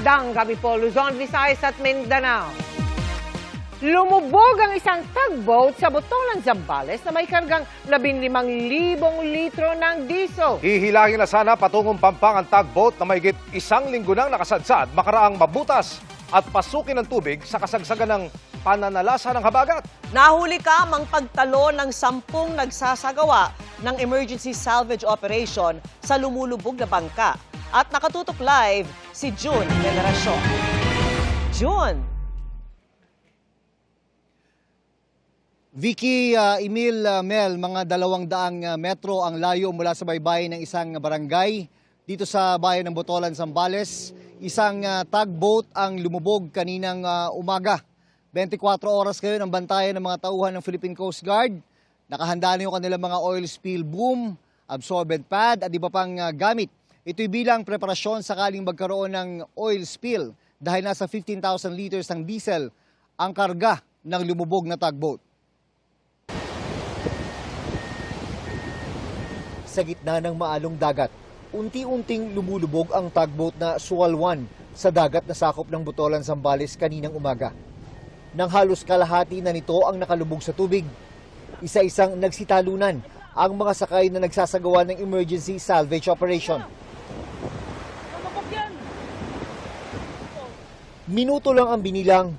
Magandang gabi po, Luzon, Visayas at Mindanao. Lumubog ang isang tugboat sa Botolan, Zambales na may kargang 15,000 litro ng diesel. Hihilangin na sana patungong Pampang ang tugboat na mahigit 1 linggo nang nakasadsad makaraang mabutas at pasukin ng tubig sa kasagsagan ng pananalasa ng habagat. Nahuli ka mang pagtalo ng 10 nagsasagawa ng emergency salvage operation sa lumulubog na bangka. At nakatutok live si June Veneracion. June! Vicky, Emil, Mel, mga 200 metro ang layo mula sa baybayin ng isang barangay dito sa bayan ng Botolan, Zambales. Isang tugboat ang lumubog kaninang umaga. 24 oras kayo ng bantayan ng mga tauhan ng Philippine Coast Guard. Nakahanda na yung kanilang mga oil spill boom, absorbent pad at iba pang gamit. Ito'y bilang preparasyon sakaling magkaroon ng oil spill dahil nasa 15,000 liters ng diesel ang karga ng lumubog na tugboat. Sa gitna ng maalong dagat, unti-unting lumulubog ang tugboat na Sualwan sa dagat na sakop ng Botolan, Zambales kaninang umaga. Nang halos kalahati na nito ang nakalubog sa tubig, isa-isang nagsitalunan ang mga sakay na nagsasagawa ng emergency salvage operation. Minuto lang ang binilang.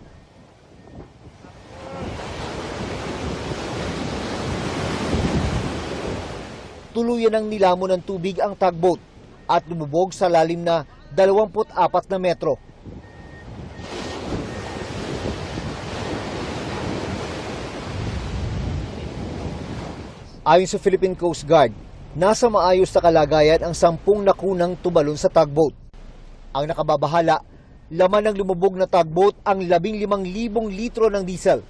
Tuluyan ng nilamon ng tubig ang tugboat at lumubog sa lalim na 24 na metro. Ayon sa Philippine Coast Guard, nasa maayos na kalagayan ang 10 nakunang tumalon sa tugboat. Ang nakababahala, laman ng lumubog na tugboat ang 15,000 litro ng diesel.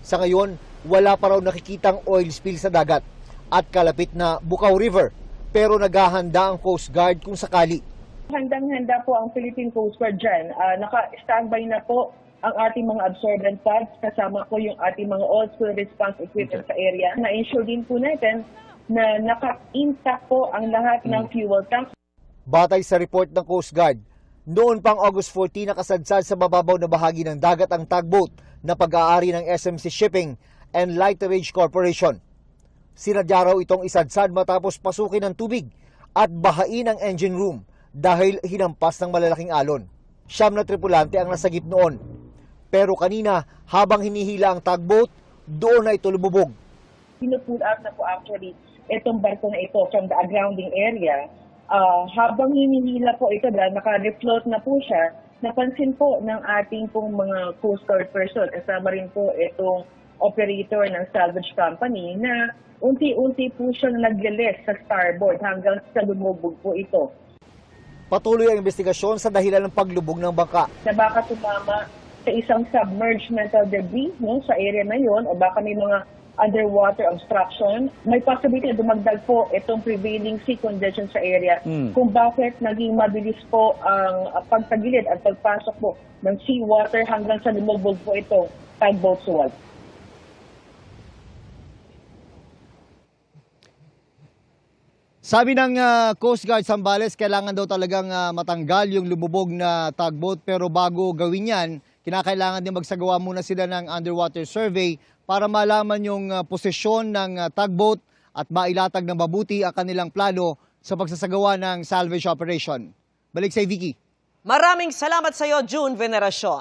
Sa ngayon, wala pa raw nakikitang oil spill sa dagat at kalapit na Bukaw River, pero naghahanda ang Coast Guard kung sakali. Handang-handa po ang Philippine Coast Guard dyan. Naka-standby na po ang ating mga absorbent pads, kasama po yung ating mga oil spill response equipment sa area. Na-ensure din po natin na naka-intact po ang lahat ng fuel tanks. Batay sa report ng Coast Guard, noon pang August 14 nakasadsad sa mababaw na bahagi ng dagat ang tugboat na pag-aari ng SMC Shipping and Lighterage Corporation. Sinadya raw itong isadsad matapos pasukin ng tubig at bahain ang engine room dahil hinampas ng malalaking alon. 9 na tripulante ang nasagip noon. Pero kanina, habang hinihila ang tugboat, doon na ito lumubog. Pinupull out na po actually itong barko na ito from the grounding area. Habang hinihila po ito dahil naka-refloat na po siya, napansin po ng ating pong mga Coast Guard person, kasama rin po itong operator ng salvage company na unti-unti po siyang naglalis sa starboard hanggang sa lumubog po ito. Patuloy ang investigasyon sa dahilan ng paglubog ng bangka. Na baka tumama sa isang submerged metal debris sa area na yon o baka may mga underwater obstruction. May possibility na dumagdag po itong prevailing sea condition sa area kung bakit naging mabilis po ang pagtagilid at pagpasok po ng seawater hanggang sa lumubog po ito tugboat Suwal. Sabi ng Coast Guard Zambales, kailangan daw talagang matanggal yung lumubog na tugboat, pero bago gawin yan, kinakailangan din magsagawa muna sila ng underwater survey para malaman yung posisyon ng tugboat at mailatag ng mabuti ang kanilang plano sa pagsasagawa ng salvage operation. Balik sa Vicky. Maraming salamat sa iyo, June Veneracion.